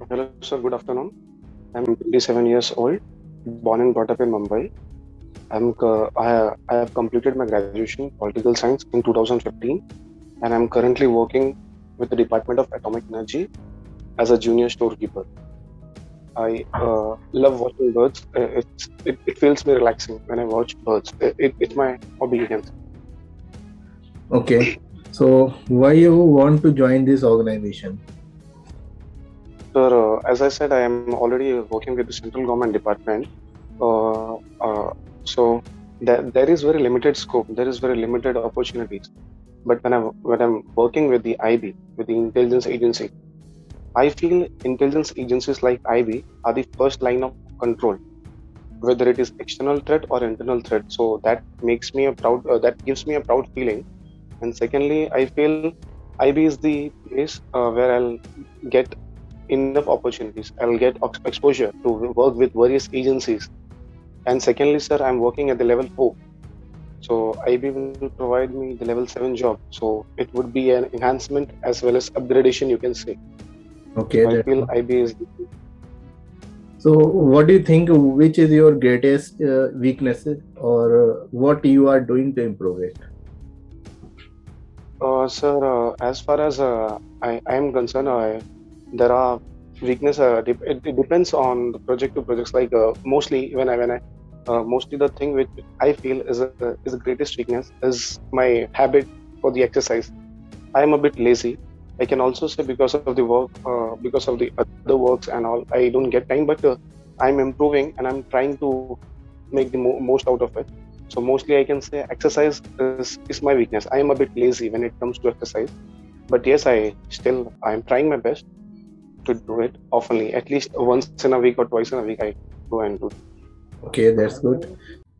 Hello, sir. Good afternoon. I'm 27 years old, born and brought up in Mumbai. I have completed my graduation political science in 2015, and I'm currently working with the Department of Atomic Energy as a junior storekeeper. I love watching birds. It feels me relaxing when I watch birds. It's my hobby, you can say. Okay, so why you want to join this organization? Sir, as I said, I am already working with the central government department. Uh, uh, so there is very limited scope. There is very limited opportunities. But when I'm working with the IB, with the intelligence agency, I feel intelligence agencies like IB are the first line of control, whether it is external threat or internal threat. So that makes me a proud. That gives me a proud feeling. And secondly, I feel IB is the place where I'll get enough opportunities. I'll get exposure to work with various agencies. And secondly, sir, I'm working at the level 4. So IB will provide me the level 7 job. So it would be an enhancement as well as upgradation, you can say. Okay, I feel IB is. so what do you think? Which is your greatest weaknesses, or what you are doing to improve it? Sir, as far as I am concerned, there are weakness. It depends on the project to projects. Like mostly mostly the thing which I feel is the greatest weakness is my habit for the exercise. I am a bit lazy. I can also say because of the work, because of the other works and all, I don't get time. But I'm improving and I'm trying to make the most out of it. So mostly I can say exercise is my weakness. I am a bit lazy when it comes to exercise. But yes, I'm trying my best to do it oftenly. At least once in a week or twice in a week I go and do. Okay, that's good.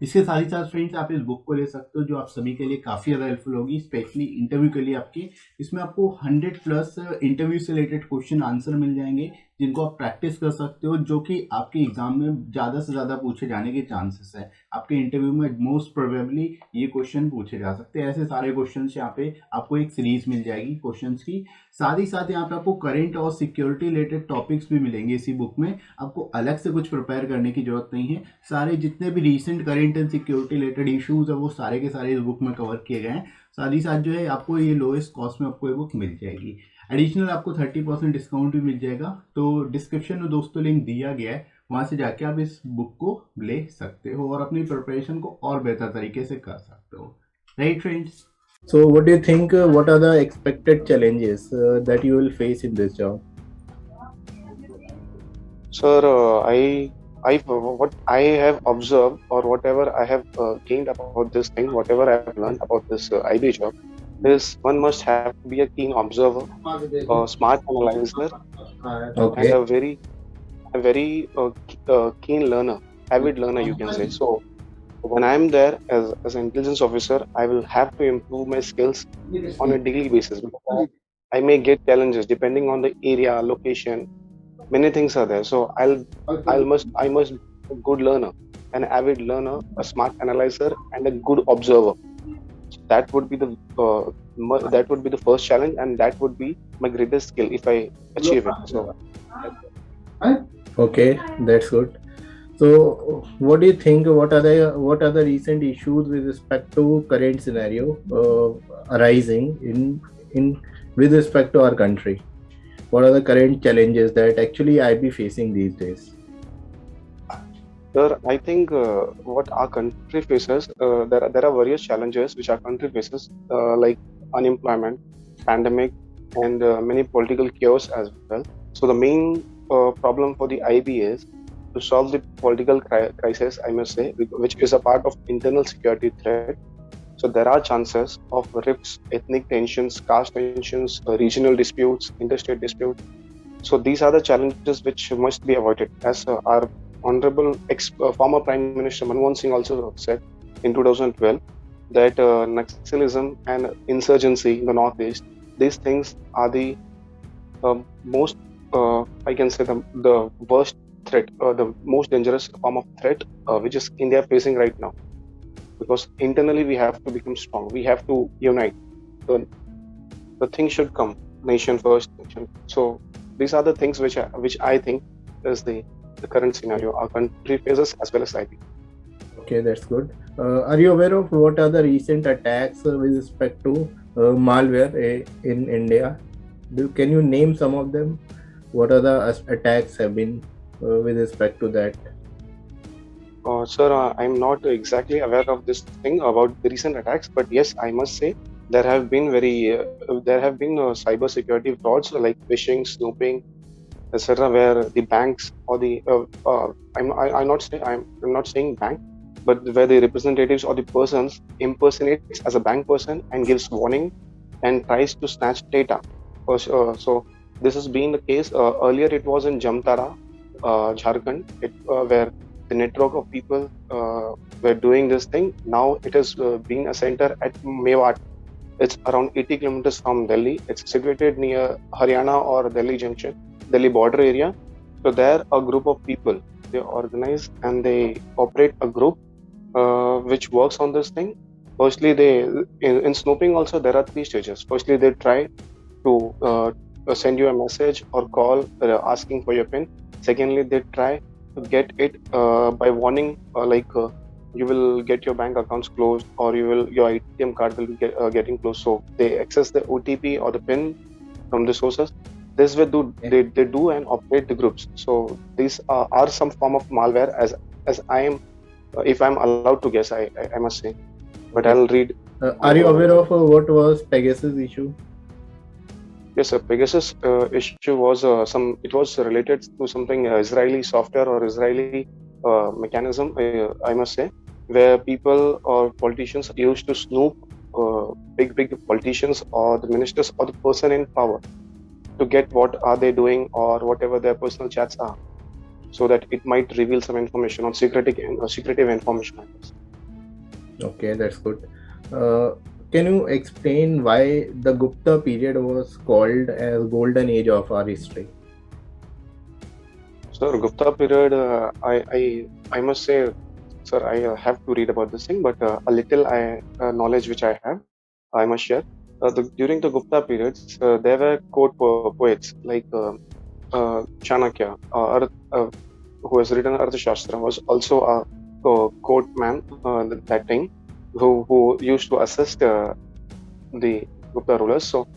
इसके साथ ही साथ friends आप इस book को ले सकते हो जो आप सभी के लिए काफ़ी ज़्यादा हेल्पफुल होगी, स्पेशली इंटरव्यू के लिए आपके। इसमें आपको 100+ इंटरव्यू से रिलेटेड क्वेश्चन आंसर मिल जाएंगे जिनको आप प्रैक्टिस कर सकते हो, जो कि आपके एग्जाम में ज़्यादा से ज़्यादा पूछे जाने के चांसेस है। आपके इंटरव्यू में मोस्ट प्रोबेबली ये क्वेश्चन पूछे जा सकते हैं। ऐसे सारे क्वेश्चन यहाँ पे आपको एक सीरीज मिल जाएगी क्वेश्चन की। साथ ही साथ यहाँ पे आपको करेंट और सिक्योरिटी रिलेटेड टॉपिक्स भी मिलेंगे इसी बुक में। आपको अलग से कुछ प्रिपेयर करने की जरूरत नहीं है। सारे जितने भी recent current and security related issues है वो सारे के सारे इस बुक में कवर किए गए हैं। साथ ही साथ जो है आपको ये लोएस्ट कॉस्ट में आपको ये बुक मिल जाएगी। एडिशनल आपको 30% डिस्काउंट भी मिल जाएगा। तो डिस्क्रिप्शन में दोस्तों लिंक दिया गया है, वहां से जाके आप इस बुक को ले सकते हो और अपनी प्रिपरेशन को और बेहतर तरीके से कर सकते हो। Right friends? So, what do you think? What are the expected challenges that you will face in this job? Sir, what I have observed or whatever I have gained about this thing, whatever I have learned about this IB job, is one must have to be a keen observer, a smart analyzer, and Okay. a very keen learner, avid learner, you can say. So when I'm there as an intelligence officer, I will have to improve my skills on a daily basis. Because I may get challenges depending on the area, location. Many things are there. So I must be a good learner, an avid learner, a smart analyzer, and a good observer. That would be the first challenge, and that would be my greatest skill if I achieve it. So Okay, that's good. So, what do you think? What are the recent issues with respect to current scenario arising in with respect to our country? What are the current challenges that actually I be facing these days? sir, I think what our country faces, there are various challenges which our country faces, like unemployment, pandemic, and many political chaos as well. So the main problem for the IB is to solve the political crisis, I must say, which is a part of internal security threat. So there are chances of rifts, ethnic tensions, caste tensions, regional disputes, interstate disputes. So these are the challenges which must be avoided. As our honorable former Prime Minister Manmohan Singh also said in 2012 that Naxalism and insurgency in the Northeast, these things are the most, I can say, the worst threat, the most dangerous form of threat which is India facing right now. Because internally we have to become strong. We have to unite. The thing should come nation first. So these are the things which I think is the current scenario our country faces as well as I think. Okay, that's good. Are you aware of what are the recent attacks with respect to malware in India? Can you name some of them? What are the attacks have been with respect to that? Sir, I'm not exactly aware of this thing about the recent attacks, but yes, I must say there have been cyber security frauds like phishing, snooping, etc., where the banks or the I'm not saying bank, but where the representatives or the persons impersonates as a bank person and gives warning and tries to snatch data. So this has been the case. Earlier, it was in Jamtara, Jharkhand, where the network of people were doing this thing. Now it is being a center at Mewat. It's around 80 kilometers from Delhi. It's situated near Haryana or Delhi junction, Delhi border area. So there, a group of people, they organize and they operate a group which works on this thing. Firstly, in snooping also there are three stages. Firstly, they try to send you a message or call asking for your PIN. Secondly, they try to get it by warning, you will get your bank accounts closed, or your ATM card will be getting closed. So they access the OTP or the PIN from the sources. This way, they do and operate the groups. So these are some form of malware, as I am, if I'm allowed to guess, I must say. But I'll read. Are you aware of what was Pegasus issue? Yes, sir. Pegasus issue was it was related to something Israeli software or Israeli mechanism, I must say, where people or politicians used to snoop big politicians or the ministers or the person in power to get what are they doing or whatever their personal chats are, so that it might reveal some information or secretive information. Okay, that's good. Can you explain why the Gupta period was called as golden age of our history? Sir, Gupta period, I must say, sir, I have to read about this thing, but a little knowledge which I have, I must share. During the Gupta periods, there were court poets like Chanakya, who has written Arthashastra, was also a court man that time, who used to assist the Gupta rulers. So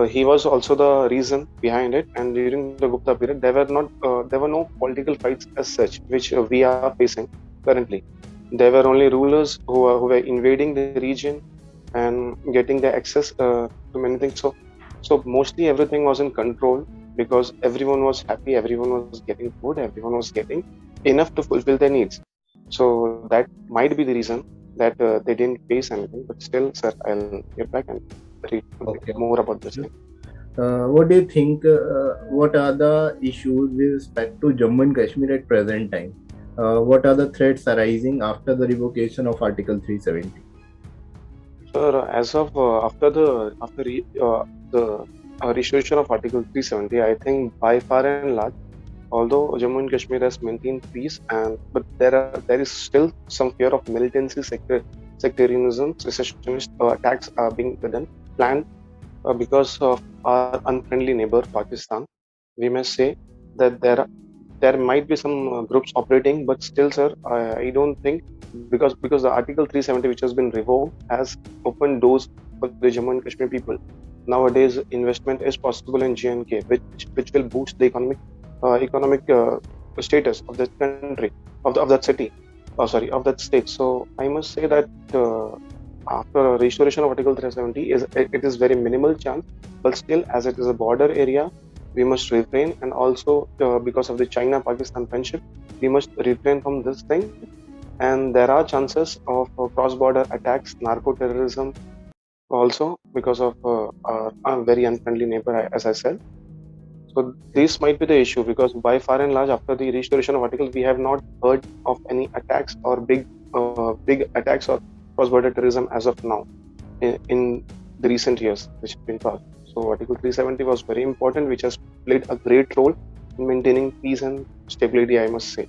he was also the reason behind it. And during the Gupta period, there were no political fights as such, which we are facing currently. There were only rulers who were invading the region and getting the access to many things. So mostly everything was in control because everyone was happy, everyone was getting food, everyone was getting enough to fulfill their needs. So that might be the reason that they didn't face anything. But still, sir, I'll get back and read more about this thing. What do you think? What are the issues with respect to Jammu and Kashmir at present time? What are the threats arising after the revocation of Article 370? Sir, as of after the restoration of Article 370, I think by far and large, although Jammu and Kashmir has maintained peace, but there is still some fear of militancy, sectarianism, secessionist attacks are being planned because of our unfriendly neighbor Pakistan. We may say that there might be some groups operating, but still, sir, I don't think, because the Article 370, which has been revoked, has opened doors for the Jammu and Kashmir people. Nowadays, investment is possible in J&K, which will boost the economic status of that country, of that city, of that state. So I must say that after restoration of Article 370, it is very minimal chance, but still, as it is a border area, we must refrain, and also because of the China-Pakistan friendship, we must refrain from this thing. And there are chances of cross-border attacks, narco-terrorism, also because of our very unfriendly neighbor, as I said. So this might be the issue, because by far and large, after the restoration of Article, we have not heard of any attacks or big attacks or cross-border terrorism as of now in the recent years which have been passed. So Article 370 was very important, which has played a great role in maintaining peace and stability, I must say.